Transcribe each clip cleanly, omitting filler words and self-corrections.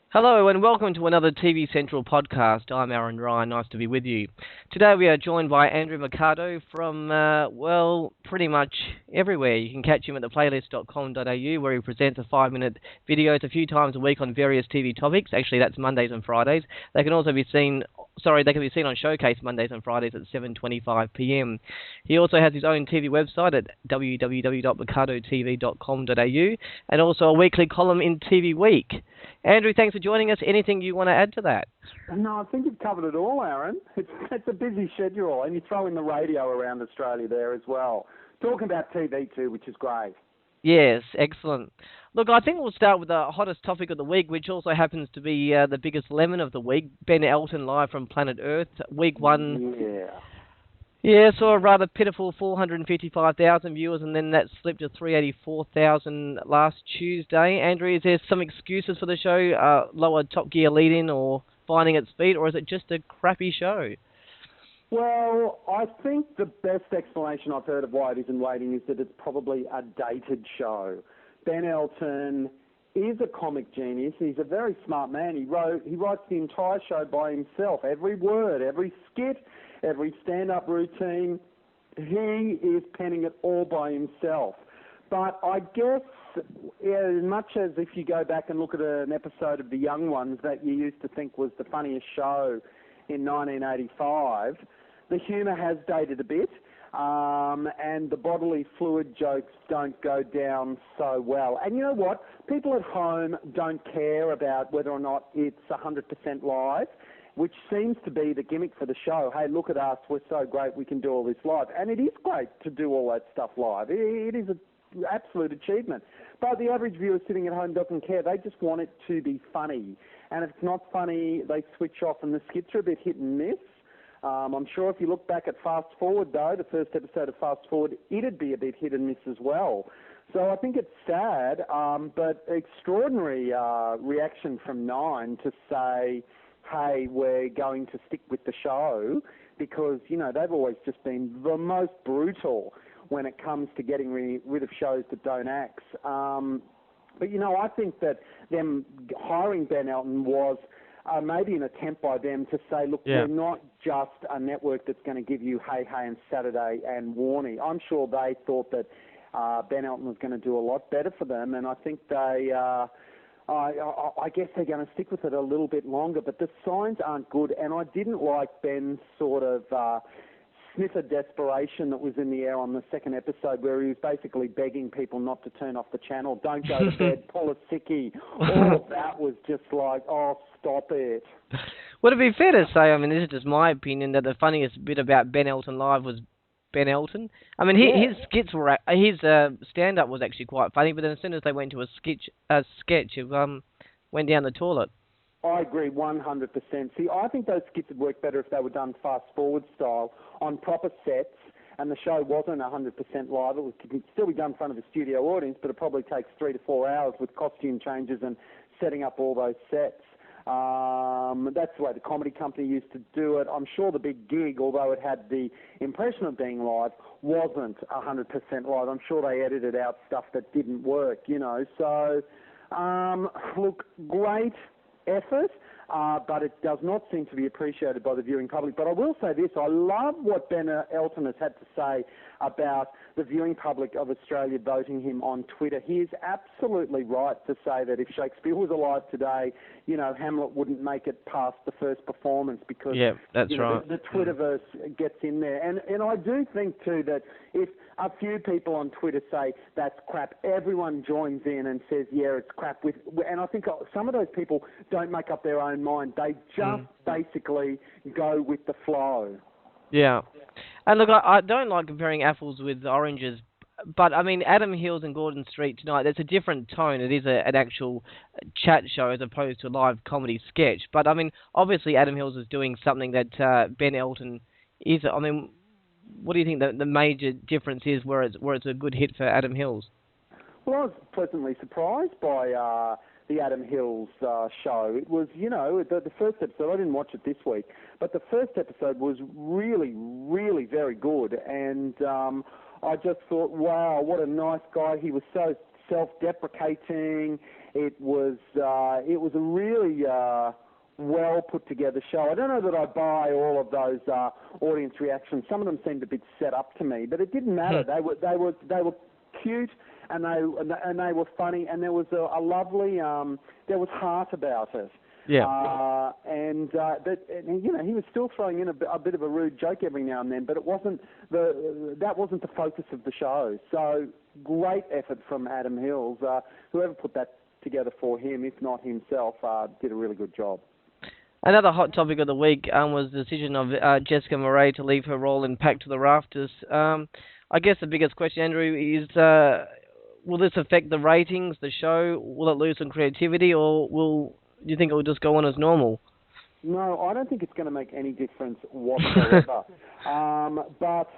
Hello and welcome to another TV Central podcast. I'm Aaron Ryan. Nice to be with you. Today we are joined by Andrew Mercado from, pretty much everywhere. You can catch him at theplaylist.com.au where he presents a 5-minute videos a few times a week on various TV topics. Actually, that's Mondays and Fridays. They can also be seen, they can be seen on Showcase Mondays and Fridays at 7:25 p.m. He also has his own TV website at www.mercadotv.com.au and also a weekly column in TV Week. Andrew, thanks for joining us. Anything you want to add to that? No, I think you've covered it all, Aaron. It's a busy schedule, and you throw in the radio around Australia there as well. Talking about TV too, which is great. Yes, excellent. Look, I think we'll start with the hottest topic of the week, which also happens to be the biggest lemon of the week. Ben Elton live from Planet Earth, week one. Yeah. Yeah, saw a rather pitiful 455,000 viewers, and then that slipped to 384,000 last Tuesday. Andrew, is there some excuses for the show? Lower Top Gear lead-in or finding its feet, or is it just a crappy show? Well, I think the best explanation I've heard of why it isn't waiting is that it's probably a dated show. Ben Elton is a comic genius. He's a very smart man. He writes the entire show by himself. Every word, every skit, every stand-up routine, he is penning it all by himself. But I guess, as much as if you go back and look at an episode of The Young Ones that you used to think was the funniest show in 1985, the humour has dated a bit, and the bodily fluid jokes don't go down so well. And you know what? People at home don't care about whether or not it's 100% live, which seems to be the gimmick for the show. Hey, look at us, we're so great, we can do all this live. And it is great to do all that stuff live. It is an absolute achievement. But the average viewer sitting at home doesn't care. They just want it to be funny. And if it's not funny, they switch off, and the skits are a bit hit and miss. I'm sure if you look back at Fast Forward, though, the first episode of Fast Forward, it'd be a bit hit and miss as well. So I think it's sad, but extraordinary reaction from Nine to say, hey, we're going to stick with the show, because, you know, they've always just been the most brutal when it comes to getting rid of shows that don't axe. But, you know, I think that them hiring Ben Elton was maybe an attempt by them to say, look, we're not just a network that's going to give you Hey Hey and Saturday and Warnie. I'm sure they thought that Ben Elton was going to do a lot better for them, and I think they... I guess they're going to stick with it a little bit longer, but the signs aren't good, and I didn't like Ben's sort of sniff of desperation that was in the air on the second episode, where he was basically begging people not to turn off the channel, don't go to bed, pull a sickie. All of that was just like, oh, stop it. Would it be fair to say, I mean, this is just my opinion, that the funniest bit about Ben Elton Live was Ben Elton? I mean, his skits were, his stand-up was actually quite funny, but then as soon as they went to a sketch, it went down the toilet. I agree 100%. See, I think those skits would work better if they were done fast-forward style on proper sets, and the show wasn't 100% live. It could still be done in front of a studio audience, but it probably takes 3 to 4 hours with costume changes and setting up all those sets. That's the way the comedy company used to do it. I'm sure the big gig, although it had the impression of being live, wasn't 100% live. I'm sure they edited out stuff that didn't work, you know. So, look, great effort, but it does not seem to be appreciated by the viewing public. But I will say this, I love what Ben Elton has had to say about the viewing public of Australia voting him on Twitter. He is absolutely right to say that if Shakespeare was alive today, you know, Hamlet wouldn't make it past the first performance, because the Twitterverse gets in there. And I do think, too, that if a few people on Twitter say that's crap, everyone joins in and says, yeah, it's crap. And I think some of those people don't make up their own mind. They just basically go with the flow. Yeah. And look, I don't like comparing apples with oranges, but I mean, Adam Hills and Gordon Street tonight, there's a different tone. It is an actual chat show as opposed to a live comedy sketch. But I mean, obviously Adam Hills is doing something that Ben Elton is. I mean, what do you think the major difference is where it's a good hit for Adam Hills? Well, I was pleasantly surprised by the Adam Hills show. It was, you know, the first episode, I didn't watch it this week, but the first episode was really, really very good. And I just thought, wow, what a nice guy. He was so self-deprecating. It was a really well put together show. I don't know that I buy all of those audience reactions. Some of them seemed a bit set up to me, but it didn't matter. They were cute, and they were funny, and there was a lovely there was heart about it. Yeah. But you know, he was still throwing in a bit of a rude joke every now and then, but that wasn't the focus of the show. So great effort from Adam Hills. Whoever put that together for him, if not himself, did a really good job. Another hot topic of the week was the decision of Jessica Murray to leave her role in Packed to the Rafters. I guess the biggest question, Andrew, is will this affect the ratings, the show? Will it lose some creativity, or do you think it will just go on as normal? No, I don't think it's going to make any difference whatsoever. But,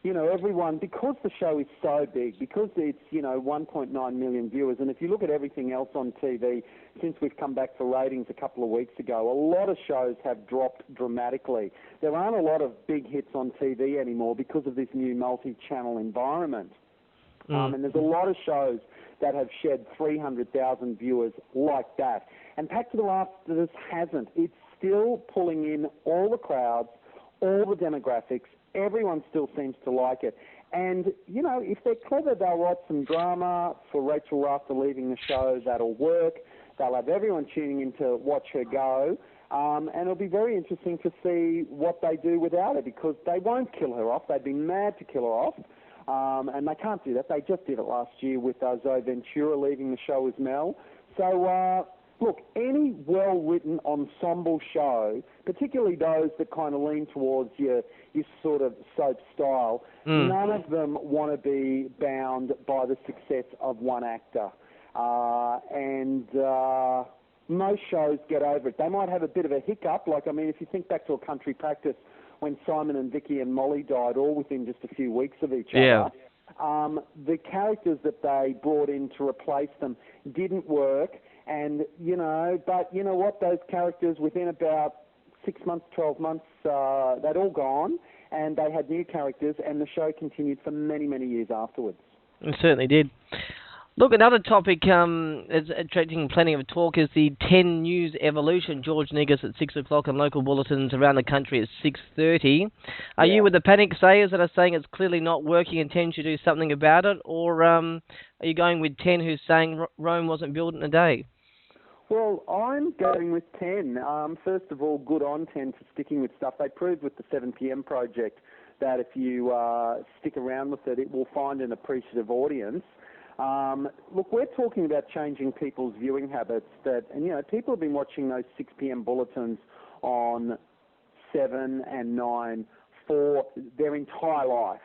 you know, everyone, because the show is so big, because it's, 1.9 million viewers, and if you look at everything else on TV, since we've come back for ratings a couple of weeks ago, a lot of shows have dropped dramatically. There aren't a lot of big hits on TV anymore because of this new multi-channel environment. And there's a lot of shows that have shed 300,000 viewers like that. And Packed to the Rafters hasn't. It's still pulling in all the crowds, all the demographics. Everyone still seems to like it. And, if they're clever, they'll write some drama for Rachel Rafter leaving the show. That'll work. They'll have everyone tuning in to watch her go. And it'll be very interesting to see what they do without her, because they won't kill her off. They'd be mad to kill her off. And they can't do that. They just did it last year with Zoe Ventura leaving the show as Mel. So, look, any well-written ensemble show, particularly those that kind of lean towards your sort of soap style, none of them want to be bound by the success of one actor. Most shows get over it. They might have a bit of a hiccup. If you think back to A Country Practice, when Simon and Vicky and Molly died, all within just a few weeks of each other, the characters that they brought in to replace them didn't work. And, but you know what? Those characters, within about 6 months, 12 months, they'd all gone, and they had new characters, and the show continued for many, many years afterwards. It certainly did. Look, another topic is attracting plenty of talk is the 10 News evolution. George Negus at 6 o'clock and local bulletins around the country at 6:30. Are you with the panic sayers that are saying it's clearly not working and 10 should do something about it? Or are you going with 10 who's saying Rome wasn't built in a day? Well, I'm going with 10. First of all, good on 10 for sticking with stuff. They proved with the 7 p.m. project that if you stick around with it, it will find an appreciative audience. Look, we're talking about changing people's viewing habits. People have been watching those 6 p.m. bulletins on 7 and 9 for their entire life.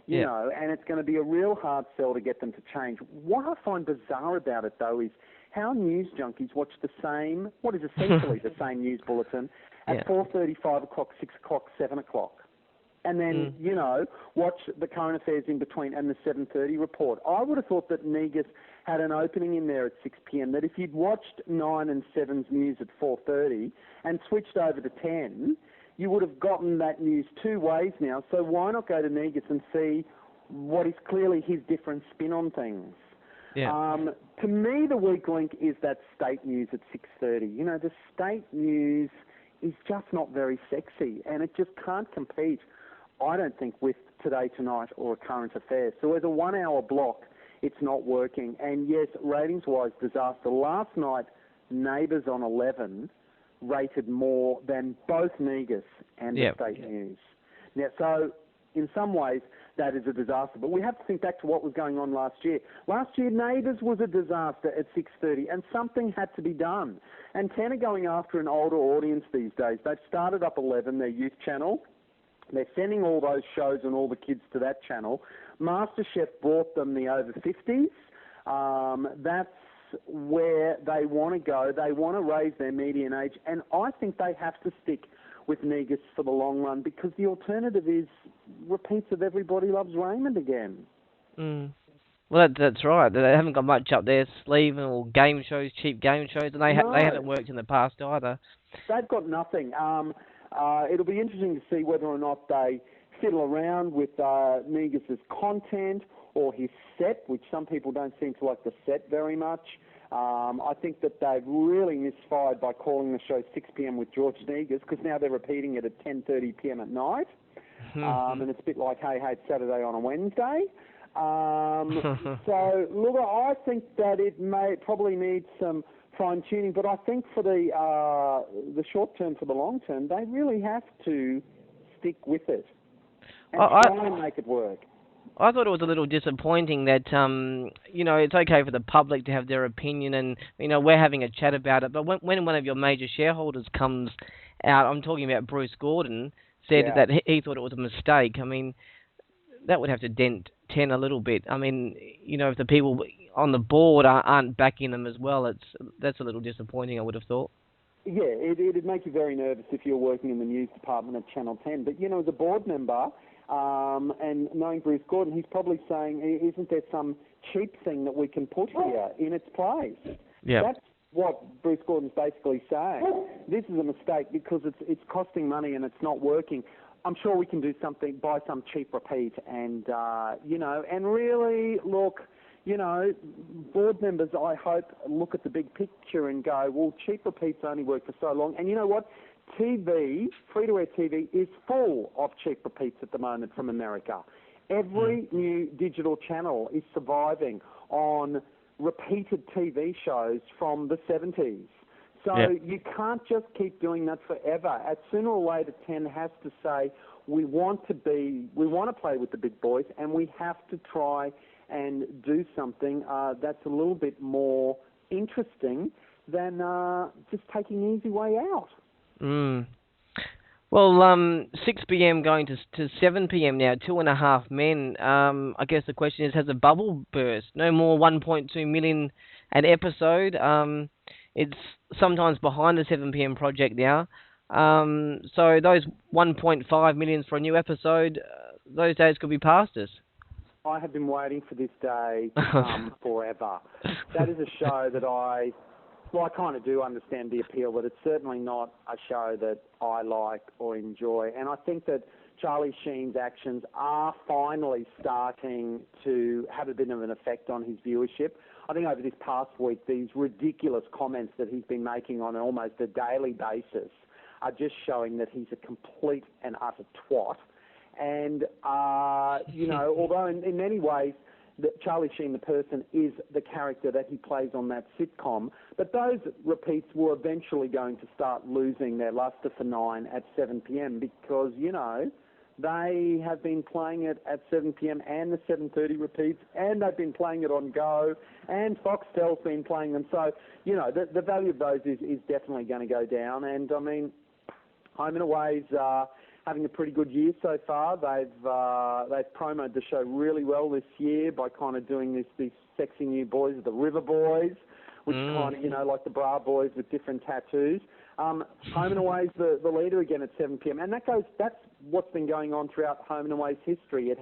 You know, and it's going to be a real hard sell to get them to change. What I find bizarre about it, though, is how news junkies watch what is essentially the same news bulletin at 4:30, 5 o'clock, 6 o'clock, 7 o'clock. And then, watch the current affairs in between and the 7:30 report. I would have thought that Negus had an opening in there at 6 p.m, that if you'd watched 9 and 7's news at 4:30 and switched over to 10, you would have gotten that news two ways now. So why not go to Negus and see what is clearly his different spin on things? Yeah. To me, the weak link is that state news at 6:30. The state news is just not very sexy, and it just can't compete, I don't think, with Today Tonight or Current Affairs. So as a 1 hour block, it's not working. And yes, ratings-wise, disaster. Last night, Neighbours on 11 rated more than both Negus and the state news. Now, so in some ways, that is a disaster. But we have to think back to what was going on last year. Last year, Neighbours was a disaster at 6:30, and something had to be done. And 10 are going after an older audience these days. They've started up 11, their youth channel. They're sending all those shows and all the kids to that channel. MasterChef brought them the over 50s. That's where they want to go. They want to raise their median age. And I think they have to stick with Negus for the long run, because the alternative is repeats of Everybody Loves Raymond again. Well, that's right. They haven't got much up their sleeve, or game shows, cheap game shows, and they haven't worked in the past either. They've got nothing. It'll be interesting to see whether or not they fiddle around with Negus's content, or his set, which some people don't seem to like the set very much. I think that they've really misfired by calling the show 6 p.m. with George Negus, because now they're repeating it at 10:30 p.m. at night. And it's a bit like, hey, it's Saturday on a Wednesday. So, look, I think that it probably needs some fine-tuning, but I think for the short term, for the long term, they really have to stick with it and try and make it work. I thought it was a little disappointing that, it's okay for the public to have their opinion and, we're having a chat about it, but when one of your major shareholders comes out, I'm talking about Bruce Gordon, said that he thought it was a mistake. I mean, that would have to dent 10 a little bit. I mean, if the people on the board aren't backing them as well, that's a little disappointing, I would have thought. Yeah, it'd make you very nervous if you're working in the news department at Channel 10. But, as a board member, and knowing Bruce Gordon, he's probably saying, isn't there some cheap thing that we can put here in its place? Yeah. That's what Bruce Gordon's basically saying. This is a mistake because it's costing money and it's not working. I'm sure we can do something, buy some cheap repeat and really look, board members, I hope, look at the big picture and go, well, cheap repeats only work for so long. And you know what? TV, free-to-air TV, is full of cheap repeats at the moment from America. Every new digital channel is surviving on repeated TV shows from the 70s. So you can't just keep doing that forever. Sooner or later, 10 has to say, we want to play with the big boys, and we have to try and do something that's a little bit more interesting than just taking the easy way out. Well, 6 p.m. going to 7 p.m. now, 2.5 Men. I guess the question is, has a bubble burst? No more 1.2 million an episode. It's sometimes behind the 7 p.m. project now. So those 1.5 million for a new episode, those days could be past us. I have been waiting for this day to come forever. That is a show that I kind of do understand the appeal, but it's certainly not a show that I like or enjoy. And I think that Charlie Sheen's actions are finally starting to have a bit of an effect on his viewership. I think over this past week, these ridiculous comments that he's been making on almost a daily basis are just showing that he's a complete and utter twat. And, although in many ways, Charlie Sheen, the person, is the character that he plays on that sitcom, but those repeats were eventually going to start losing their luster for 9 at 7 p.m. because, they have been playing it at 7 p.m. and the 7:30 repeats, and they've been playing it on Go, and Foxtel's been playing them. So, the value of those is definitely going to go down. And, I mean, Home and Away's having a pretty good year so far. They've promoted the show really well this year by kind of doing these sexy new boys, the River Boys, which kind of, like the Bra Boys with different tattoos. Home and Away's the leader again at 7 p.m. And that's what's been going on throughout Home and Away's history. It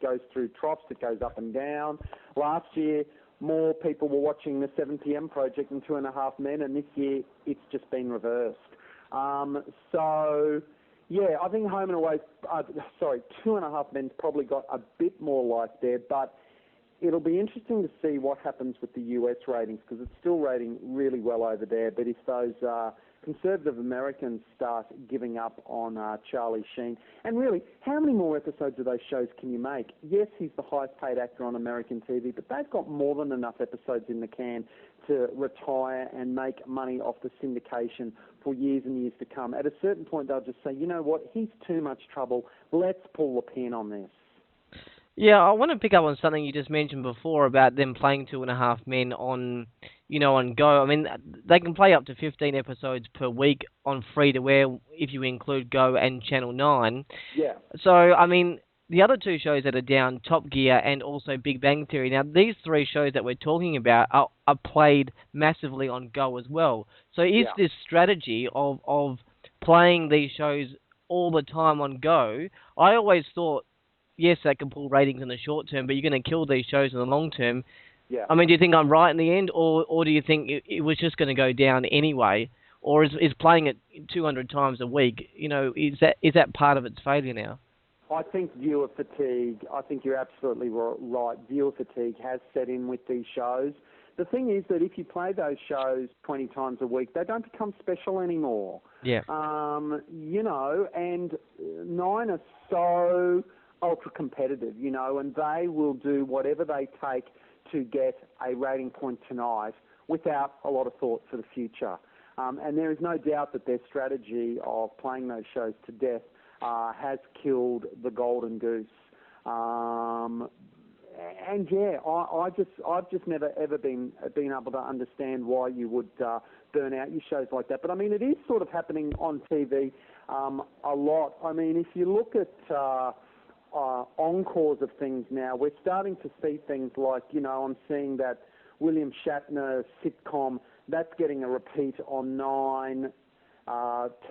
goes through troughs, it goes up and down. Last year, more people were watching the 7 p.m. project than 2.5 Men, and this year it's just been reversed. Yeah, I think Home and Away, 2.5 Men's probably got a bit more life there, but it'll be interesting to see what happens with the US ratings, because it's still rating really well over there. But if those conservative Americans start giving up on Charlie Sheen, and really, how many more episodes of those shows can you make? Yes, he's the highest paid actor on American TV, but they've got more than enough episodes in the can to retire and make money off the syndication for years and years to come. At a certain point, they'll just say, you know what, he's too much trouble. Let's pull the pin on this. Yeah, I want to pick up on something you just mentioned before about them playing 2.5 Men on Go. I mean, they can play up to 15 episodes per week on free-to-air if you include Go and Channel 9. Yeah. So, I mean, the other two shows that are down, Top Gear and also Big Bang Theory, now these three shows that we're talking about are played massively on Go as well. So is this strategy of playing these shows all the time on Go, I always thought, yes, that can pull ratings in the short term, but you're going to kill these shows in the long term. Yeah. I mean, do you think I'm right in the end, or do you think it was just going to go down anyway? Or is playing it 200 times a week, is that part of its failure now? I think viewer fatigue, I think you're absolutely right. Viewer fatigue has set in with these shows. The thing is that if you play those shows 20 times a week, they don't become special anymore. Yeah. And Nine are so ultra competitive, and they will do whatever they take to get a rating point tonight without a lot of thought for the future. And there is no doubt that their strategy of playing those shows to death has killed the golden goose. And yeah, I've just never ever been able to understand why you would burn out your shows like that. But I mean, it is sort of happening on TV a lot. I mean, if you look at encores of things now, we're starting to see things like, I'm seeing that William Shatner sitcom that's getting a repeat on 9.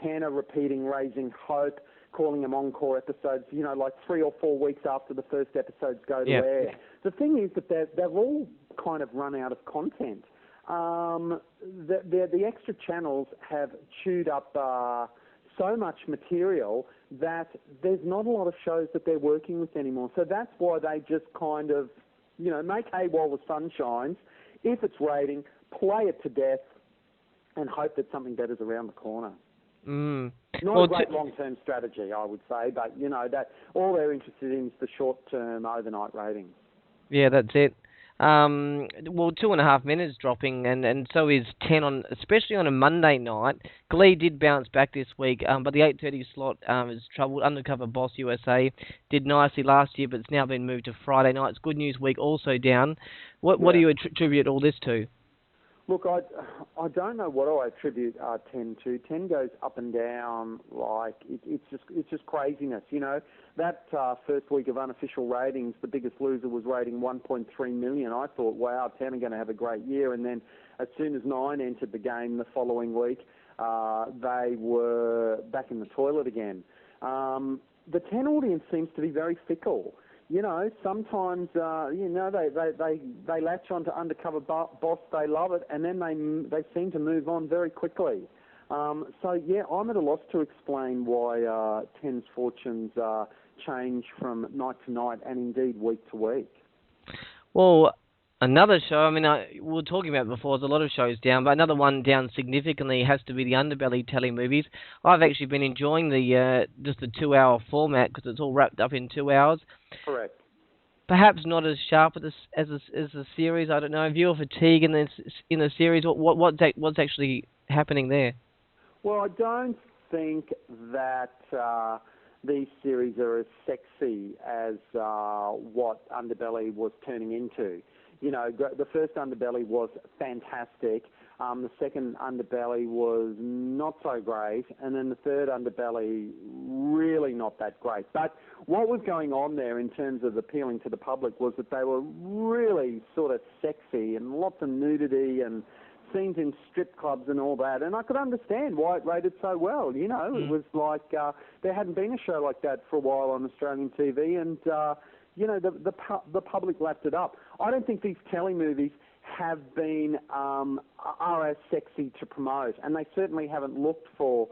10 are repeating Raising Hope, calling them encore episodes, like 3 or 4 weeks after the first episodes go to air. The thing is that they've all kind of run out of content. The extra channels have chewed up so much material that there's not a lot of shows that they're working with anymore. So that's why they just kind of, make hay while the sun shines. If it's rating, play it to death and hope that something better's around the corner. Not a great long-term strategy, I would say, but, that all they're interested in is the short-term overnight ratings. Yeah, that's it. 2.5 minutes dropping, and so is 10 especially on a Monday night. Glee did bounce back this week, but the 8:30 slot is troubled. Undercover Boss USA did nicely last year, but it's now been moved to Friday nights. Good News Week also down. What do you attribute all this to? Look, I don't know what I attribute 10 to. 10 goes up and down like it's just craziness. That first week of unofficial ratings, the Biggest Loser was rating 1.3 million. I thought, wow, 10 are going to have a great year. And then as soon as 9 entered the game the following week, they were back in the toilet again. The 10 audience seems to be very fickle. Sometimes, they latch onto Undercover Boss, they love it, and then they seem to move on very quickly. I'm at a loss to explain why 10's fortunes change from night to night and indeed week to week. Well, another show, we were talking about before, there's a lot of shows down, but another one down significantly has to be the Underbelly telemovies. I've actually been enjoying just the 2-hour format because it's all wrapped up in 2 hours. Correct. Perhaps not as sharp as a series. I don't know. Viewer fatigue in the series. What's actually happening there? Well, I don't think that these series are as sexy as what Underbelly was turning into. The first Underbelly was fantastic. The second Underbelly was not so great. And then the third Underbelly, really not that great. But what was going on there in terms of appealing to the public was that they were really sort of sexy and lots of nudity and scenes in strip clubs and all that. And I could understand why it rated so well. It was like there hadn't been a show like that for a while on Australian TV. And the public lapped it up. I don't think these telemovies have been are as sexy to promote, and they certainly haven't looked for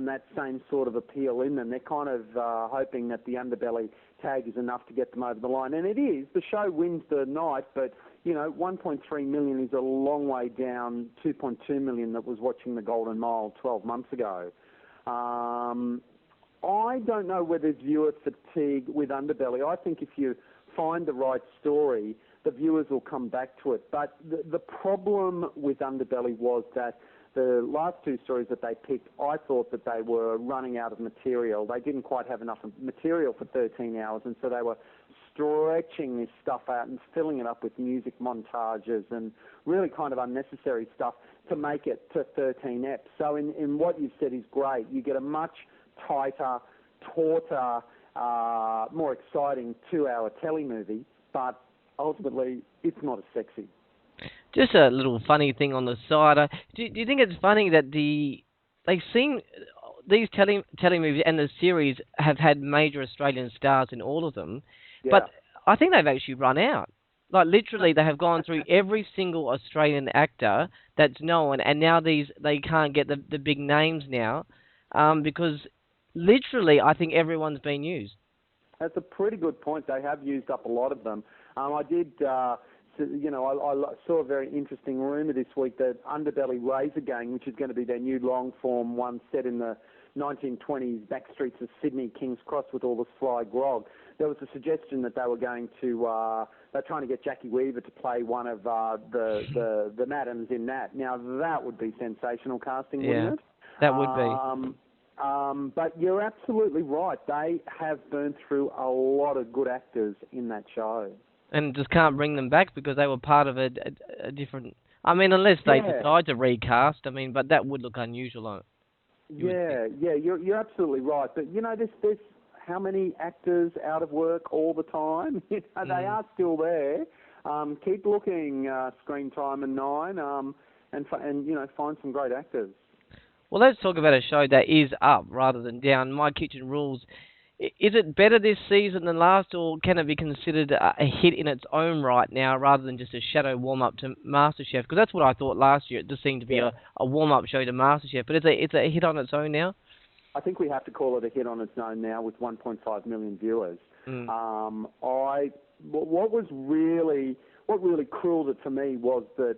that same sort of appeal in them. They're kind of hoping that the Underbelly tag is enough to get them over the line, and it is. The show wins the night, but 1.3 million is a long way down 2.2 million that was watching The Golden Mile 12 months ago. I don't know whether there's viewer fatigue with Underbelly. I think if you find the right story, the viewers will come back to it. But the problem with Underbelly was that the last 2 stories that they picked, I thought that they were running out of material. They didn't quite have enough material for 13 hours, and so they were stretching this stuff out and filling it up with music montages and really kind of unnecessary stuff to make it to 13 eps. So in what you've said is great. You get a much tighter, tauter, more exciting 2-hour telemovie, but ultimately it's not as sexy. Just a little funny thing on the side. Do you think it's funny that these telemovies and the series have had major Australian stars in all of them, but I think they've actually run out. Like literally, they have gone through every single Australian actor that's known, and now they can't get the big names now because literally I think everyone's been used. That's a pretty good point. They have used up a lot of them. I did, I saw a very interesting rumour this week that Underbelly Razor Gang, which is going to be their new long-form one set in the 1920s back streets of Sydney, King's Cross, with all the sly grog. There was a suggestion that they were going to, they're trying to get Jackie Weaver to play one of the madams in that. Now, that would be sensational casting, wouldn't it? That would be. But you're absolutely right. They have burned through a lot of good actors in that show. And just can't bring them back because they were part of a different... I mean, unless they decide to recast, I mean, but that would look unusual. You're absolutely right. But, there's how many actors out of work all the time? They are still there. Keep looking, Screen Time and Nine, and find some great actors. Well, let's talk about a show that is up rather than down. My Kitchen Rules. Is it better this season than last, or can it be considered a hit in its own right now rather than just a shadow warm-up to MasterChef? Because that's what I thought last year. It just seemed to be a warm-up show to MasterChef. But it's a hit on its own now? I think we have to call it a hit on its own now with 1.5 million viewers. What really crueled it for me was that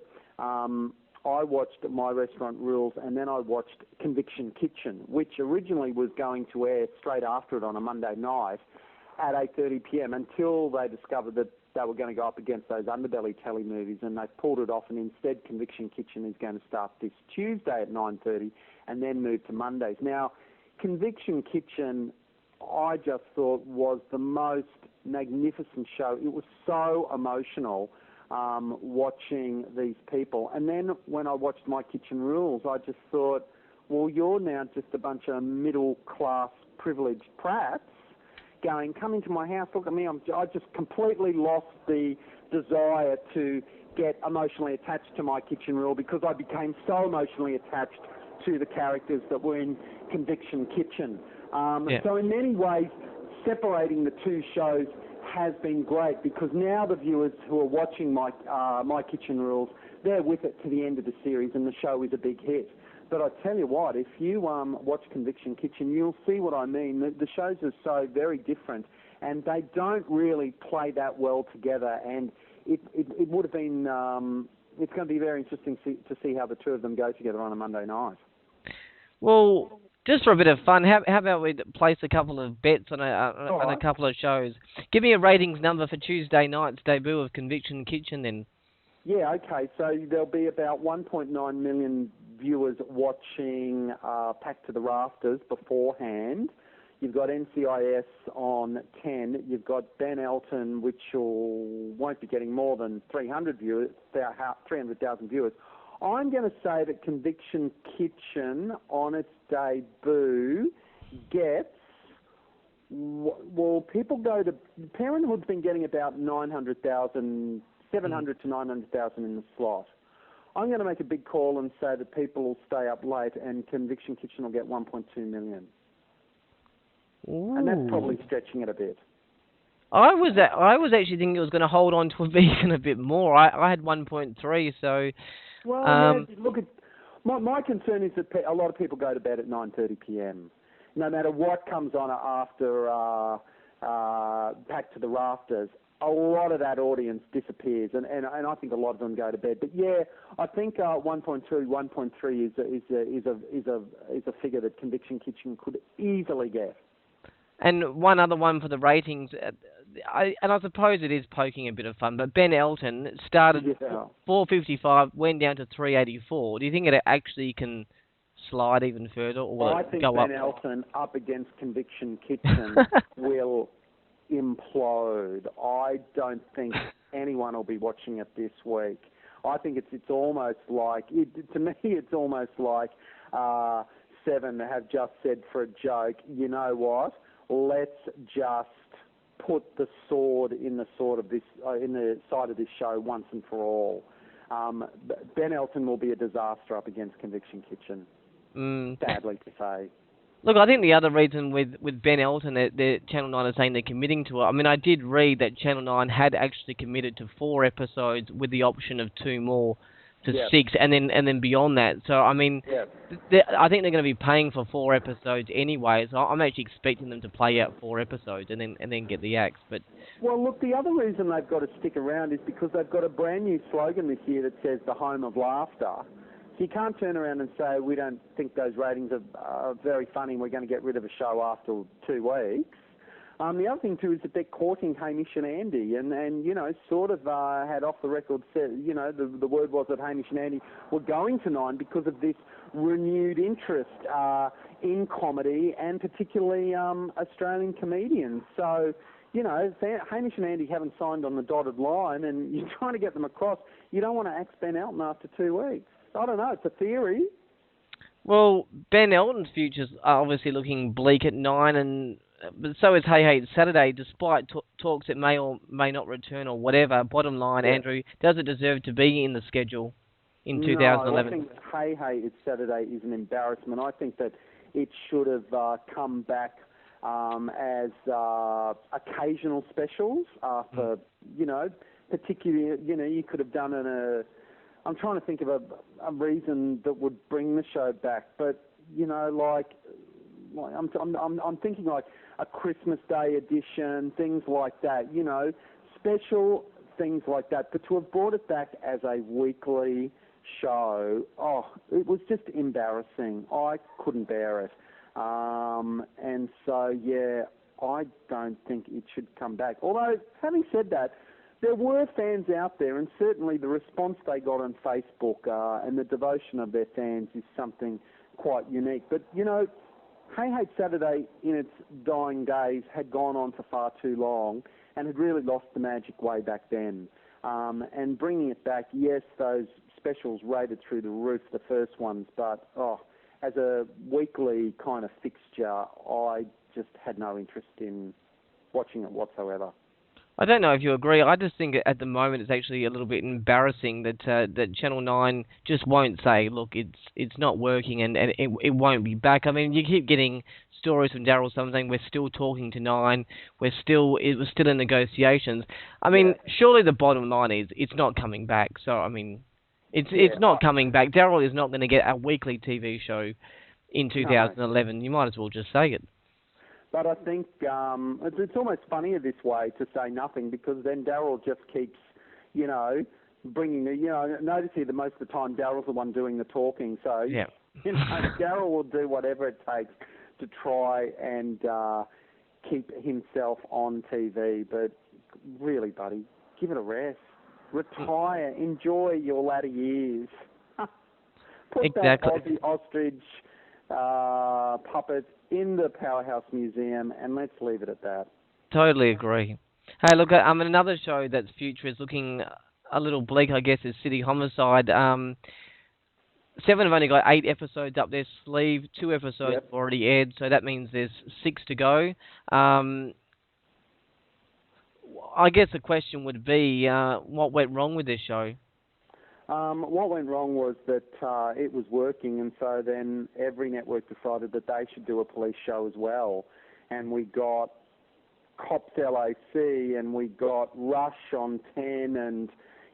I watched My Restaurant Rules, and then I watched Conviction Kitchen, which originally was going to air straight after it on a Monday night at 8:30 p.m. until they discovered that they were going to go up against those Underbelly telly movies, and they pulled it off, and instead Conviction Kitchen is going to start this Tuesday at 9:30 and then move to Mondays. Now, Conviction Kitchen, I just thought, was the most magnificent show. It was so emotional. Watching these people. And then when I watched My Kitchen Rules, I just thought, well, you're now just a bunch of middle-class privileged prats going, come into my house, look at me. I just completely lost the desire to get emotionally attached to My Kitchen Rule because I became so emotionally attached to the characters that were in Conviction Kitchen. So in many ways, separating the two shows has been great because now the viewers who are watching My Kitchen Rules, they're with it to the end of the series and the show is a big hit. But I tell you what, if you watch Conviction Kitchen, you'll see what I mean. The shows are so very different and they don't really play that well together, and it would have been, it's going to be very interesting to see how the two of them go together on a Monday night. Well, just for a bit of fun, how about we place a couple of bets on a couple of shows? Give me a ratings number for Tuesday night's debut of Conviction Kitchen then. Yeah, okay. So there'll be about 1.9 million viewers watching Packed to the Rafters beforehand. You've got NCIS on 10. You've got Ben Elton, which won't be getting more than 300,000 viewers. I'm going to say that Conviction Kitchen on its debut gets, people go to, Parenthood's been getting about 900,000, 700 to 900,000 in the slot. I'm going to make a big call and say that people will stay up late and Conviction Kitchen will get 1.2 million. Ooh. And that's probably stretching it a bit. I was actually thinking it was going to hold on to a bit more. I had 1.3, so... Well, look, my concern is that a lot of people go to bed at 9:30 p.m. No matter what comes on after Packed to the Rafters, a lot of that audience disappears, and I think a lot of them go to bed. But yeah, I think 1.2, 1.3 is a figure that Conviction Kitchen could easily get. And one other one for the ratings, I suppose it is poking a bit of fun, but Ben Elton started 455, went down to 384. Do you think it actually can slide even further, or will it go up? I think Ben Elton up against Conviction Kitchen will implode. I don't think anyone will be watching it this week. I think it's almost like, to me, it's almost like Seven have just said for a joke, you know what? Let's just put the sword in the side of this show once and for all. Ben Elton will be a disaster up against Conviction Kitchen. Sadly to say. Look, I think the other reason with Ben Elton that Channel 9 are saying they're committing to it, I mean, I did read that Channel 9 had actually committed to 4 episodes with the option of 2 more. to Yeah. 6, and then beyond that. So I mean, Yeah. I think they're going to be paying for 4 episodes anyway. So I'm actually expecting them to play out 4 episodes and then get the axe. But Well, look, the other reason they've got to stick around is because they've got a brand new slogan this year that says the home of laughter. So you can't turn around and say, we don't think those ratings are very funny, we're going to get rid of a show after 2 weeks. The other thing, too, is that they're courting Hamish and Andy and you know, sort of had off the record said, you know, the word was that Hamish and Andy were going to 9 because of this renewed interest in comedy and particularly Australian comedians. So, you know, Hamish and Andy haven't signed on the dotted line and you're trying to get them across. You don't want to axe Ben Elton after 2 weeks. I don't know, it's a theory. well, Ben Elton's future's obviously looking bleak at 9, and but so is Hey Hey It's Saturday. Despite talks it may or may not return or whatever, bottom line, Yeah. Andrew, does it deserve to be in the schedule in No, 2011? I think Hey Hey It's Saturday is an embarrassment. I think that it should have come back as occasional specials for, you know, particularly, you know, you could have done I'm trying to think of a reason that would bring the show back, but, you know, like I'm thinking like a Christmas Day edition, things like that, you know, special things like that. But to have brought it back as a weekly show, it was just embarrassing. I couldn't bear it. And so, yeah, I don't think it should come back. Although, having said that, there were fans out there, and certainly the response they got on Facebook and the devotion of their fans is something quite unique. But, you know, Hey Hey Saturday in its dying days had gone on for far too long and had really lost the magic way back then. And bringing it back, yes, those specials rated through the roof, the first ones, but as a weekly kind of fixture, I just had no interest in watching it whatsoever. I don't know if you agree. I just think at the moment it's actually a little bit embarrassing that that Channel 9 just won't say, look, it's not working and it won't be back. I mean, you keep getting stories from Daryl Summers saying we're still talking to 9, it was still in negotiations. I mean, surely the bottom line is it's not coming back. So I mean, it's not coming back. Daryl is not going to get a weekly TV show in 2011. No. You might as well just say it. But I think it's almost funnier this way to say nothing because then Daryl just keeps, you know, bringing the, you know, notice here that most of the time Daryl's the one doing the talking. So, yeah. You know, Daryl will do whatever it takes to try and keep himself on TV. But really, buddy, give it a rest. Retire. Enjoy your latter years. Put exactly. that Aussie ostrich puppet in the Powerhouse Museum, and let's leave it at that. Totally agree. Hey, look, another show that's future is looking a little bleak, I guess, is City Homicide. 7 have only got 8 episodes up their sleeve. 2 episodes have already aired, so that means there's 6 to go. I guess the question would be, what went wrong with this show? What went wrong was that it was working, and so then every network decided that they should do a police show as well. And we got Cops LAC, and we got Rush on 10, and,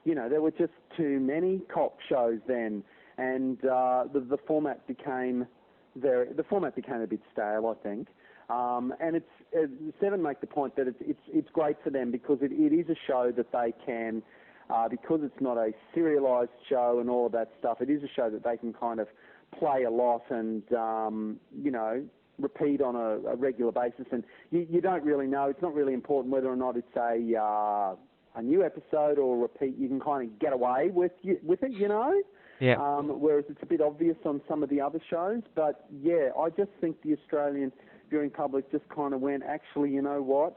you know, there were just too many cop shows then. And the format became a bit stale, I think. And Seven make the point that it's great for them because it is a show that they can. Because it's not a serialised show and all of that stuff, it is a show that they can kind of play a lot and, you know, repeat on a regular basis. And you don't really know. It's not really important whether or not it's a new episode or repeat. You can kind of get away with it, you know. Yeah. Whereas it's a bit obvious on some of the other shows. But, yeah, I just think the Australian viewing public just kind of went, actually, you know what,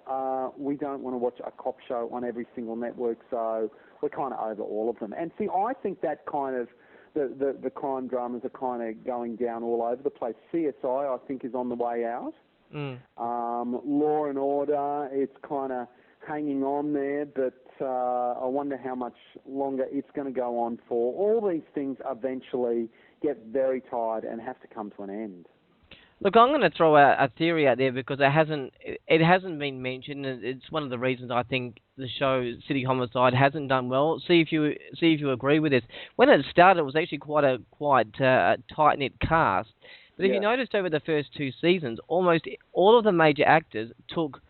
we don't want to watch a cop show on every single network, so we're kind of over all of them. And see, I think that kind of, the crime dramas are kind of going down all over the place. CSI, I think, is on the way out. Law and Order, it's kind of hanging on there, but I wonder how much longer it's going to go on for. All these things eventually get very tired and have to come to an end. Look, I'm going to throw a theory out there because it hasn't been mentioned, and it's one of the reasons I think the show City Homicide hasn't done well. See if you agree with this. When it started, it was actually quite a tight knit cast. But if you Yeah. noticed over the first two seasons, almost all of the major actors took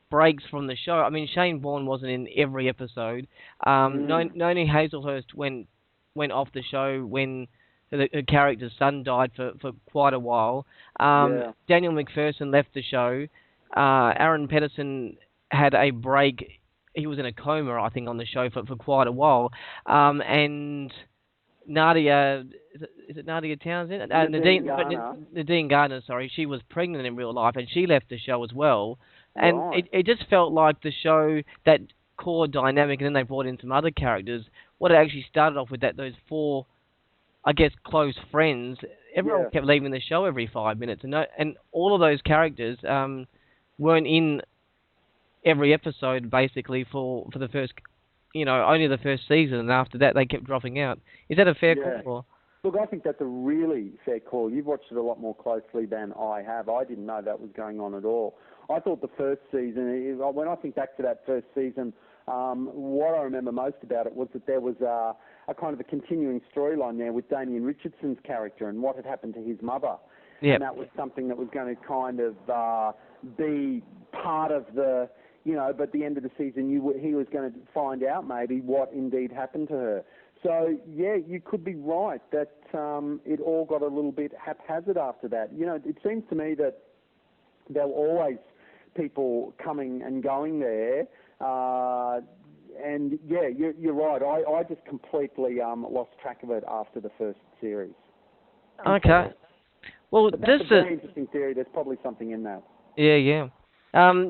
breaks from the show. I mean, Shane Bourne wasn't in every episode. Mm. Noni Hazelhurst went off the show when her character's son died for quite a while. Yeah. Daniel McPherson left the show. Aaron Pedersen had a break. He was in a coma, I think, on the show for quite a while. And Nadia, is it Nadia Townsend? Nadine Garner. Nadine Gardner, sorry, she was pregnant in real life, and she left the show as well. And Right. it just felt like the show, that core dynamic, and then they brought in some other characters. What it actually started off with, that those four, I guess, close friends, everyone Yeah. kept leaving the show every 5 minutes, and all of those characters weren't in every episode basically for the first, only the first season, and after that they kept dropping out. Is that a fair call? Yeah. Look, I think that's a really fair call. You've watched it a lot more closely than I have. I didn't know that was going on at all. I thought the first season, when I think back to that first season, what I remember most about it was that there was a kind of a continuing storyline there with Damien Richardson's character and what had happened to his mother. Yeah. And that was something that was going to kind of be part of the, but at the end of the season, he was going to find out maybe what indeed happened to her. So, yeah, you could be right that it all got a little bit haphazard after that. It seems to me that there were always people coming and going there. And, yeah, you're right. I just completely lost track of it after the first series. Okay. Well, But that's just a very interesting theory. There's probably something in that. yeah.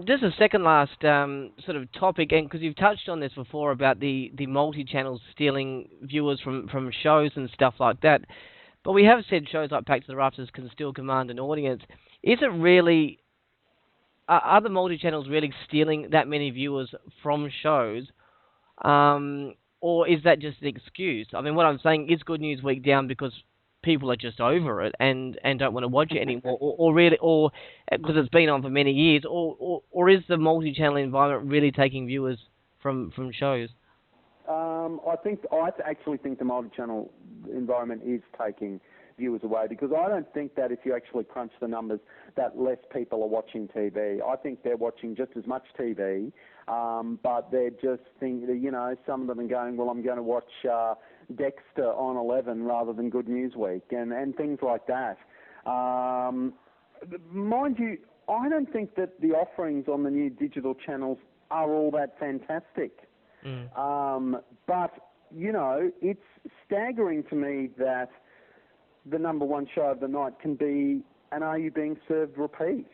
Just a second last sort of topic, and because you've touched on this before about the multi-channels stealing viewers from shows and stuff like that, but we have said shows like Back to the Rafters can still command an audience. Is it really, are the multi-channels really stealing that many viewers from shows, or is that just an excuse? I mean, what I'm saying is Good News Week down because people are just over it and don't want to watch it anymore, or really, or because it's been on for many years, or is the multi-channel environment really taking viewers from shows? I actually think the multi-channel environment is taking viewers away because I don't think that if you actually crunch the numbers that less people are watching TV. I think they're watching just as much TV, but they're just some of them are going, well, I'm going to watch Dexter on 11 rather than Good News Week and things like that. Mind you, I don't think that the offerings on the new digital channels are all that fantastic. But, it's staggering to me that the number one show of the night can be an Are You Being Served repeat.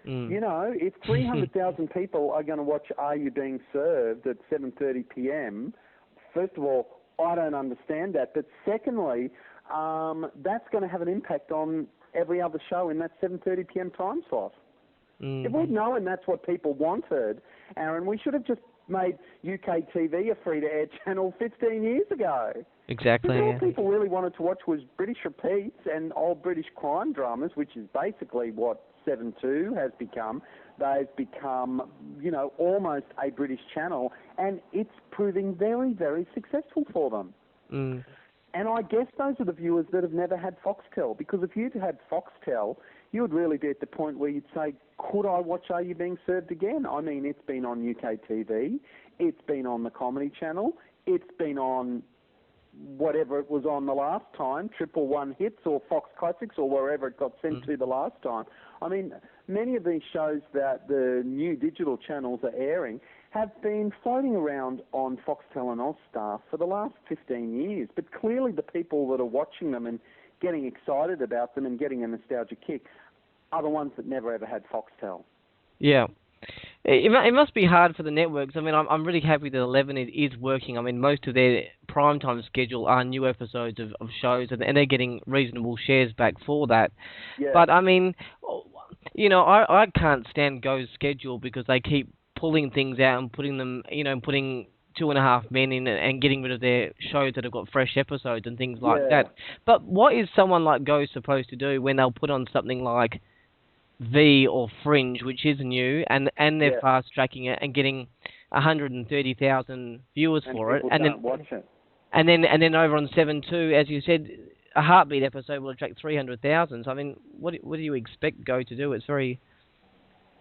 If 300,000 people are going to watch Are You Being Served at 7:30 p.m., first of all, I don't understand that. But secondly, that's going to have an impact on every other show in that 7:30 p.m. time slot. If we'd known that's what people wanted, Aaron, we should have just made UK TV a free-to-air channel 15 years ago. Exactly. All Yeah. people really wanted to watch was British repeats and old British crime dramas, which is basically what 7/2 has become. They've become, almost a British channel, and it's proving very, very successful for them. And I guess those are the viewers that have never had Foxtel, because if you'd had Foxtel, you would really be at the point where you'd say, could I watch Are You Being Served again? I mean, it's been on UK TV, it's been on the Comedy Channel, it's been on whatever it was on the last time, Triple One Hits or Fox Classics or wherever it got sent to the last time. I mean, many of these shows that the new digital channels are airing have been floating around on Foxtel and Austar for the last 15 years. But clearly the people that are watching them and getting excited about them and getting a nostalgia kick are the ones that never ever had Foxtel. Yeah. It must be hard for the networks. I mean, I'm really happy that 11 is working. I mean, most of their primetime schedule are new episodes of shows, and they're getting reasonable shares back for that. Yeah. But, I mean, I can't stand Go's schedule because they keep pulling things out and putting Two and a Half Men in and getting rid of their shows that have got fresh episodes and things like Yeah. that. But what is someone like Go supposed to do when they'll put on something like V or Fringe, which is new, and they're Yeah. fast tracking it and getting 130,000 viewers And for it, people and can't watch it. and then over on 7/2, as you said, a Heartbeat episode will attract 300,000. So I mean, what do you expect Go to do? It's very,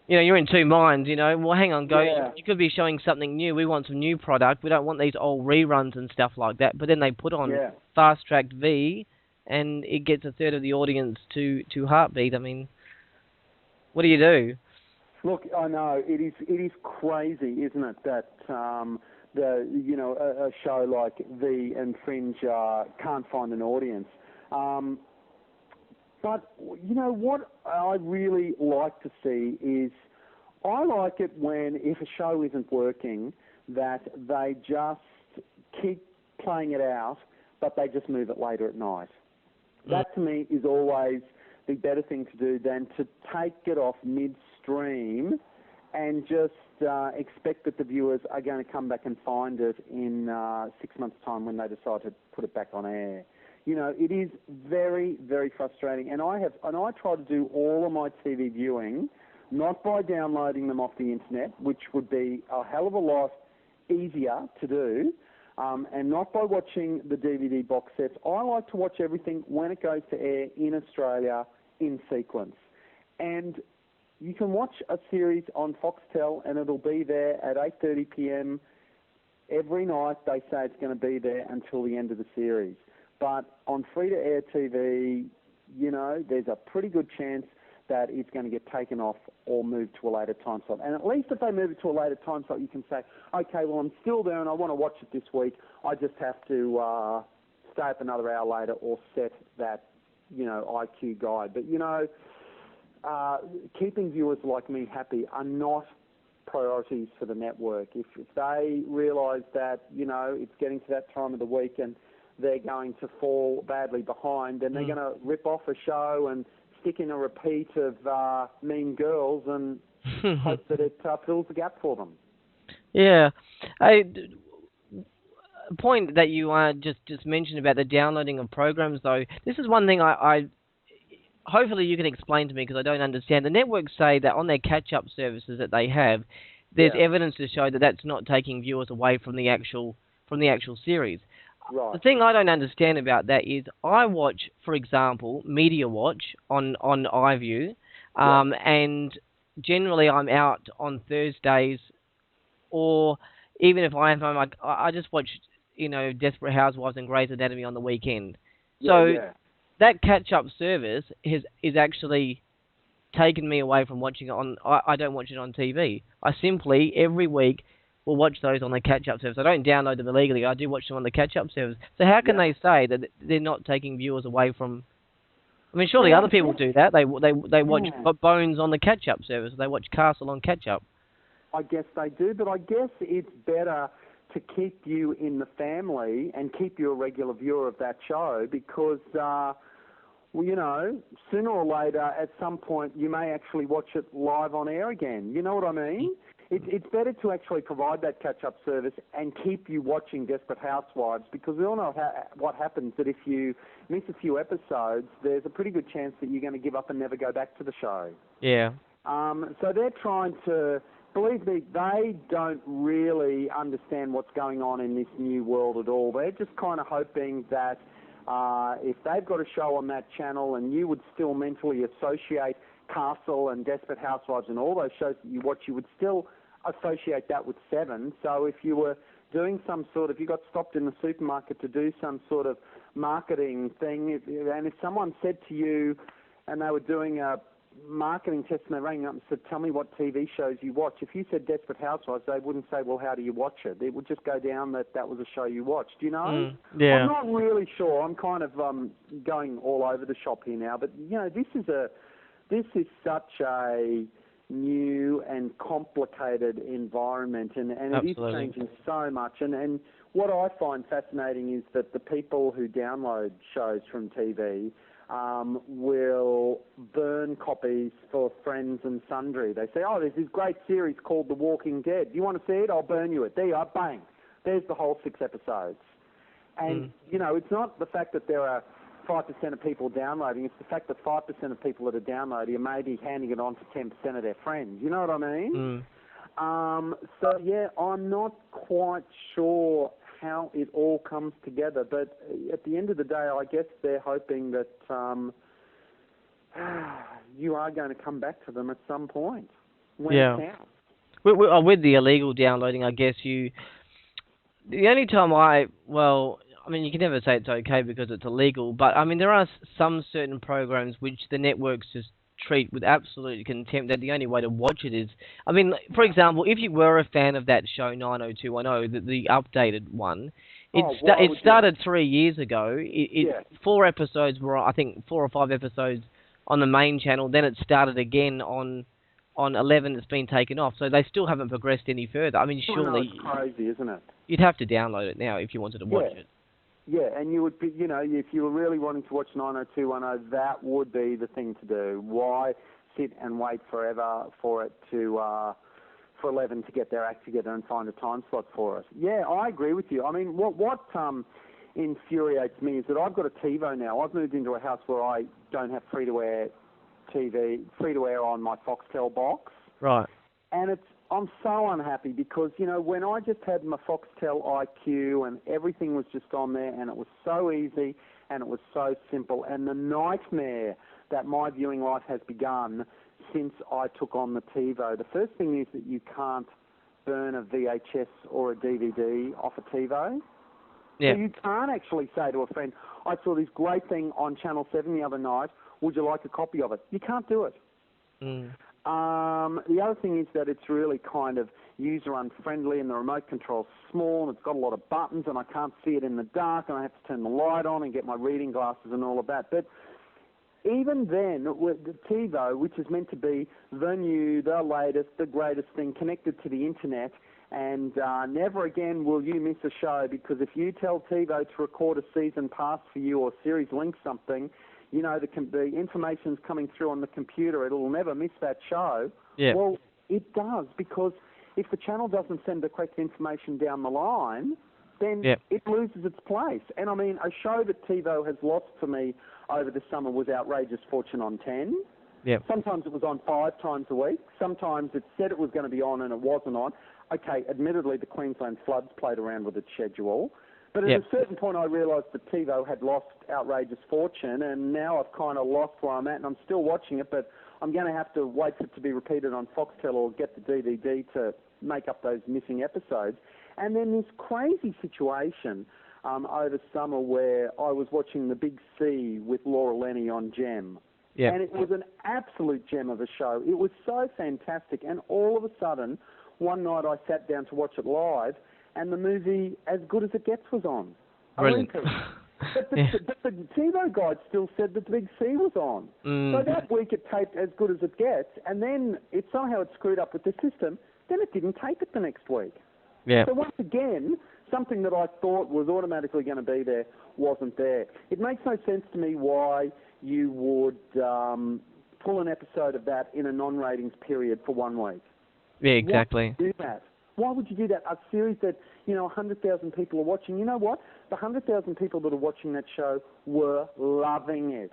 you're in two minds. Well, hang on, Go. Yeah. You could be showing something new. We want some new product. We don't want these old reruns and stuff like that. But then they put on Yeah. fast tracked V, and it gets a third of the audience to Heartbeat. I mean, what do you do? Look, I know it is crazy, isn't it, that a show like V and Fringe can't find an audience. But what I really like to see is, I like it when, if a show isn't working, that they just keep playing it out, but they just move it later at night. That to me is always the better thing to do than to take it off midstream and just expect that the viewers are going to come back and find it in 6 months' time when they decide to put it back on air. It is very, very frustrating, and I try to do all of my TV viewing not by downloading them off the internet, which would be a hell of a lot easier to do, and not by watching the DVD box sets. I like to watch everything when it goes to air in Australia in sequence. And you can watch a series on Foxtel and it'll be there at 8:30 p.m. every night. They say it's going to be there until the end of the series. But on free-to-air TV, there's a pretty good chance that it's going to get taken off or moved to a later time slot. And at least if they move it to a later time slot, you can say, okay, well, I'm still there and I want to watch it this week. I just have to stay up another hour later or set that, IQ guide. But, keeping viewers like me happy are not priorities for the network. If they realise that, it's getting to that time of the week and they're going to fall badly behind, then they're going to rip off a show and stick in a repeat of Mean Girls and hope that it fills the gap for them. Yeah. A point that you just mentioned about the downloading of programs, though, this is one thing I hopefully you can explain to me because I don't understand. The networks say that on their catch-up services that they have, there's evidence to show that that's not taking viewers away from the actual series. Right. The thing I don't understand about that is I watch, for example, Media Watch on iView, and generally I'm out on Thursdays, or even if I am home, I just watch, Desperate Housewives and Grey's Anatomy on the weekend. That catch-up service is actually taken me away from watching it on. I don't watch it on TV. I simply every week will watch those on the catch-up service. I don't download them illegally. I do watch them on the catch-up service. So how can they say that they're not taking viewers away from? I mean, surely other people do that. They watch Bones on the catch-up service. They watch Castle on catch-up. I guess they do, but I guess it's better to keep you in the family and keep you a regular viewer of that show because, sooner or later, at some point, you may actually watch it live on air again. You know what I mean? It's better to actually provide that catch-up service and keep you watching Desperate Housewives because we all know what happens, that if you miss a few episodes, there's a pretty good chance that you're going to give up and never go back to the show. Yeah. So they're trying to, believe me, they don't really understand what's going on in this new world at all. They're just kind of hoping that if they've got a show on that channel and you would still mentally associate Castle and Desperate Housewives and all those shows that you watch, you would still associate that with Seven. So if you were doing if you got stopped in the supermarket to do some sort of marketing thing, and if someone said to you, and they were doing a marketing test and they rang up and said, tell me what TV shows you watch. If you said Desperate Housewives, they wouldn't say, well, how do you watch it? It would just go down that was a show you watched. Do you know? Yeah. I'm not really sure. I'm kind of going all over the shop here now. But, this is such a new and complicated environment, and it is changing so much. And what I find fascinating is that the people who download shows from TV will burn copies for friends and sundry. They say, oh, there's this great series called The Walking Dead. Do you want to see it? I'll burn you it. There you are, bang. there's the whole 6 episodes. And, you know, it's not the fact that there are 5% of people downloading, it's the fact that 5% of people that are downloading are maybe handing it on to 10% of their friends. You know what I mean? So, yeah, I'm not quite sure how it all comes together, but at the end of the day, I guess they're hoping that you are going to come back to them at some point when it counts. With the illegal downloading, I guess the only time I mean, you can never say it's okay because it's illegal, but I mean, there are some certain programs which the networks just treat with absolute contempt, that the only way to watch it is, I mean, for example, if you were a fan of that show 90210, the updated one, it started 3 years ago. 4 episodes were, I think, 4 or 5 episodes on the main channel. Then it started again on 11. It's been taken off, so they still haven't progressed any further. I mean, surely it's crazy, isn't it? You'd have to download it now if you wanted to watch it. Yeah, and you would be, you know, if you were really wanting to watch 90210, that would be the thing to do. Why sit and wait forever for it to, for 11 to get their act together and find a time slot for us? Yeah, I agree with you. I mean, what infuriates me is that I've got a TiVo now. I've moved into a house where I don't have free-to-air TV, free-to-air on my Foxtel box. Right. And I'm so unhappy because, you know, when I just had my Foxtel IQ and everything was just on there and it was so easy and it was so simple, and the nightmare that my viewing life has begun since I took on the TiVo. The first thing is that you can't burn a VHS or a DVD off a TiVo. Yeah. So you can't actually say to a friend, I saw this great thing on Channel 7 the other night, would you like a copy of it? You can't do it. The other thing is that it's really kind of user-unfriendly, and the remote control's small, and it's got a lot of buttons, and I can't see it in the dark, and I have to turn the light on and get my reading glasses and all of that. But even then, with the TiVo, which is meant to be the new, the latest, the greatest thing connected to the internet, and never again will you miss a show, because if you tell TiVo to record a season pass for you or series link something, you know, the information's coming through on the computer, it'll never miss that show. Yeah. Well, it does, because if the channel doesn't send the correct information down the line, then it loses its place. And I mean, a show that TiVo has lost for me over the summer was Outrageous Fortune on 10. Sometimes it was on 5 times a week. Sometimes it said it was going to be on and it wasn't on. Okay, admittedly, the Queensland floods played around with its schedule. But at a certain point, I realised that TiVo had lost Outrageous Fortune, and now I've kind of lost where I'm at, and I'm still watching it, but I'm going to have to wait for it to be repeated on Foxtel or get the DVD to make up those missing episodes. And then this crazy situation over summer where I was watching The Big C with Laura Lenny on Gem. And it was an absolute gem of a show. It was so fantastic, and all of a sudden, one night I sat down to watch it live, and the movie As Good As It Gets was on. Brilliant. But the TiVo guide still said that the Big C was on. So that week it taped As Good As It Gets, and then it screwed up with the system. Then it didn't tape it the next week. So once again, something that I thought was automatically going to be there wasn't there. It makes no sense to me why you would pull an episode of that in a non-ratings period for 1 week. Yeah, exactly. Why would you do that? Why would you do that? A series that, you know, 100,000 people are watching. You know what? The 100,000 people that are watching that show were loving it.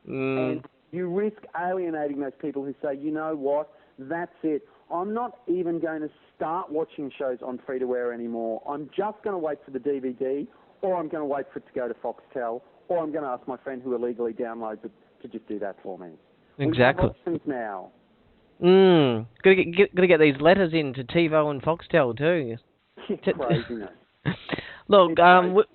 And you risk alienating those people who say, you know what, that's it. I'm not even going to start watching shows on free-to-air anymore. I'm just going to wait for the DVD, or I'm going to wait for it to go to Foxtel, or I'm going to ask my friend who illegally downloads it to just do that for me. Exactly. We have options now. Gotta get these letters in to TiVo and Foxtel too. Craziness. Look,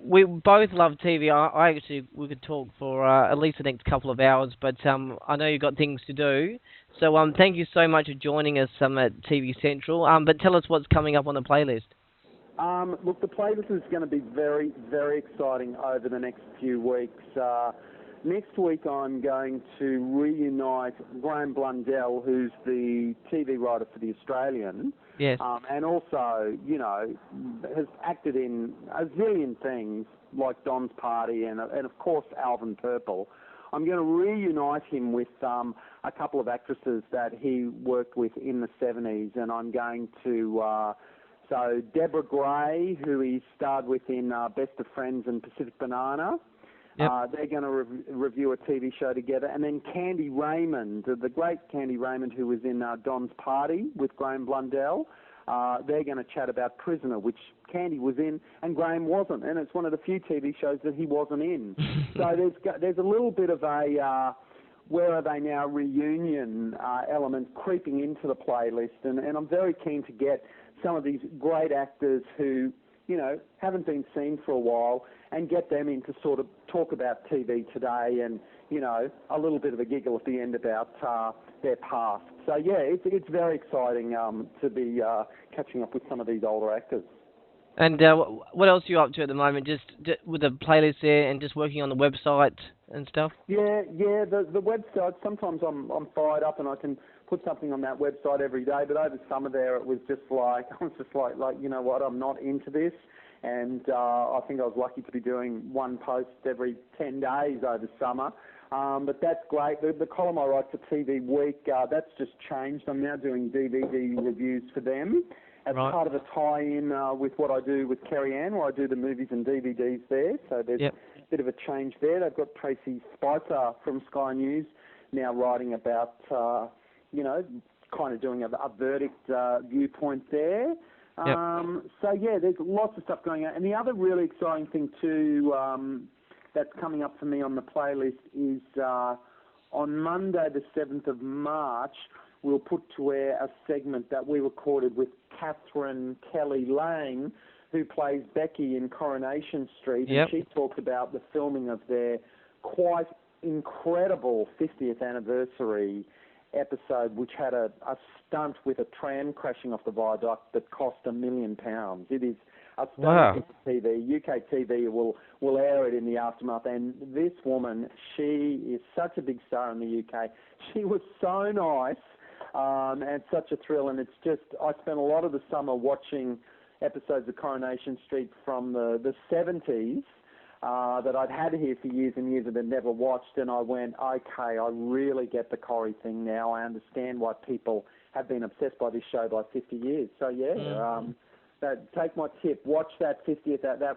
we both love TV. I actually, we could talk for at least the next couple of hours, but I know you've got things to do. So thank you so much for joining us at TV Central. But tell us what's coming up on the playlist. Look, the playlist is going to be very, very exciting over the next few weeks. Next week I'm going to reunite Graham Blundell, who's the TV writer for The Australian. Yes. And also, you know, has acted in a zillion things like Don's Party and of course Alvin Purple. I'm going to reunite him with a couple of actresses that he worked with in the 70s, and I'm going to So Deborah Gray, who he starred with in Best of Friends and Pacific Banana, Yep. they're going to review a TV show together. And then Candy Raymond, the great Candy Raymond, who was in Don's Party with Graham Blundell, they're going to chat about Prisoner, which Candy was in and Graham wasn't. And it's one of the few TV shows that he wasn't in. So there's a little bit of a where are they now reunion element creeping into the playlist. And I'm very keen to get some of these great actors who, haven't been seen for a while and get them in to sort of talk about TV today and, a little bit of a giggle at the end about their past. So, yeah, it's very exciting to be catching up with some of these older actors. And what else are you up to at the moment? Just with the playlist there and just working on the website and stuff? Yeah, the website, sometimes I'm fired up and I can put something on that website every day, but over summer there it was just like, you know what, I'm not into this. And I think I was lucky to be doing one post every 10 days over summer. But that's great. The column I write for TV Week, that's just changed. I'm now doing DVD reviews for them as part of a tie-in with what I do with Kerry Ann, where I do the movies and DVDs there. So there's a bit of a change there. They've got Tracy Spicer from Sky News now writing about, kind of doing a verdict viewpoint there. So, yeah, there's lots of stuff going on. And the other really exciting thing, too, that's coming up for me on the playlist is on Monday, the 7th of March, we'll put to air a segment that we recorded with Catherine Kelly-Lang, who plays Becky in Coronation Street. And she talked about the filming of their quite incredible 50th anniversary episode, which had a stunt with a tram crashing off the viaduct that cost £1 million. It is a stunning piece of TV. UK TV will air it in the aftermath. And this woman, she is such a big star in the UK. She was so nice and such a thrill. And it's just, I spent a lot of the summer watching episodes of Coronation Street from the 70s. That I'd had here for years and years and had never watched, and I went, okay, I really get the Corrie thing now. I understand why people have been obsessed by this show by 50 years. So, take my tip. Watch that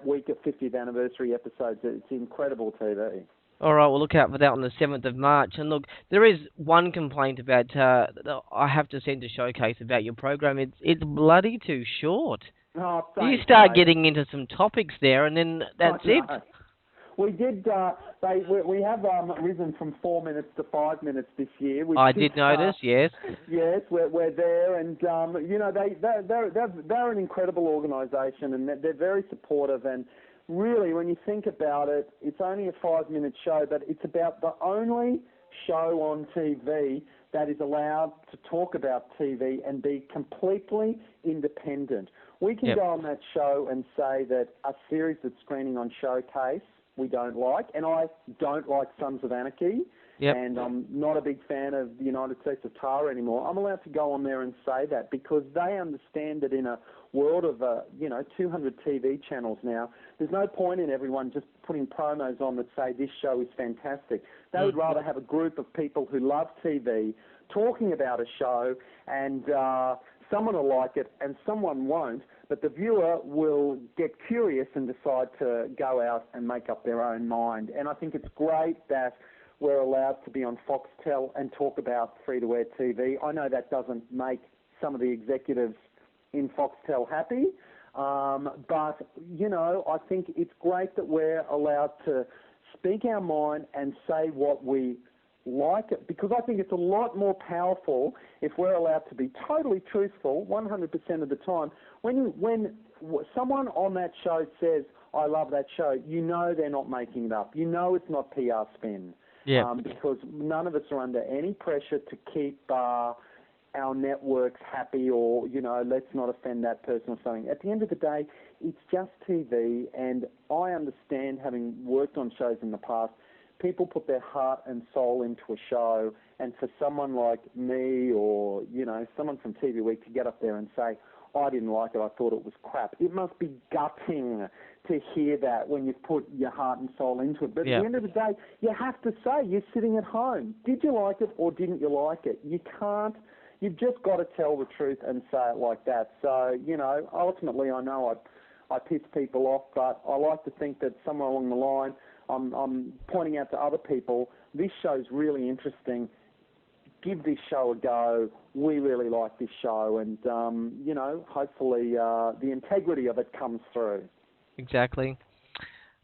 week of 50th anniversary episodes. It's incredible TV. All right, we'll look out for that on the 7th of March. And look, there is one complaint about, I have to send a showcase about your program. It's bloody too short. Oh, you start getting into some topics there, and then that's it. We did. We have risen from 4 minutes to 5 minutes this year. I did notice. Yes. Yes, we're there, and they're an incredible organisation, and they're very supportive. And really, when you think about it, it's only a 5-minute show, but it's about the only show on TV that is allowed to talk about TV and be completely independent. We can go on that show and say that a series that's screening on Showcase we don't like, and I don't like Sons of Anarchy, and I'm not a big fan of the United States of Tara anymore. I'm allowed to go on there and say that because they understand that in a world of 200 TV channels now, there's no point in everyone just putting promos on that say this show is fantastic. They would rather have a group of people who love TV talking about a show, and someone will like it and someone won't, but the viewer will get curious and decide to go out and make up their own mind. And I think it's great that we're allowed to be on Foxtel and talk about free-to-air TV. I know that doesn't make some of the executives in Foxtel happy, but, I think it's great that we're allowed to speak our mind and say what we like it, because I think it's a lot more powerful if we're allowed to be totally truthful 100% of the time. When someone on that show says, I love that show, they're not making it up. It's not PR spin. Because none of us are under any pressure to keep our networks happy or, let's not offend that person or something. At the end of the day, it's just TV, and I understand, having worked on shows in the past, people put their heart and soul into a show, and for someone like me or, someone from TV Week to get up there and say, I didn't like it, I thought it was crap. It must be gutting to hear that when you've put your heart and soul into it. But at the end of the day, you have to say, you're sitting at home, did you like it or didn't you like it? You can't you've just got to tell the truth and say it like that. So, ultimately I know I piss people off, but I like to think that somewhere along the line I'm pointing out to other people, this show's really interesting. Give this show a go. We really like this show, and, hopefully the integrity of it comes through. Exactly.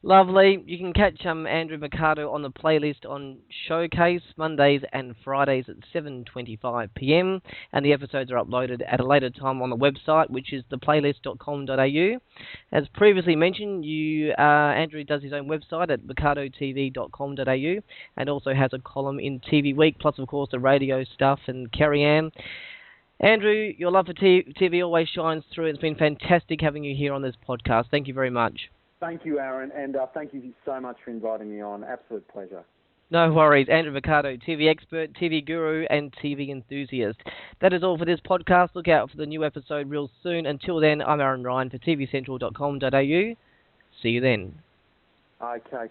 Lovely. You can catch Andrew Mercado on the playlist on Showcase Mondays and Fridays at 7:25 p.m. and the episodes are uploaded at a later time on the website, which is theplaylist.com.au. As previously mentioned, Andrew does his own website at mercadotv.com.au and also has a column in TV Week, plus of course the radio stuff and Kerry Ann. Andrew, your love for TV always shines through. It's been fantastic having you here on this podcast. Thank you very much. Thank you, Aaron, and thank you so much for inviting me on. Absolute pleasure. No worries. Andrew Mercado, TV expert, TV guru, and TV enthusiast. That is all for this podcast. Look out for the new episode real soon. Until then, I'm Aaron Ryan for tvcentral.com.au. See you then. Okay.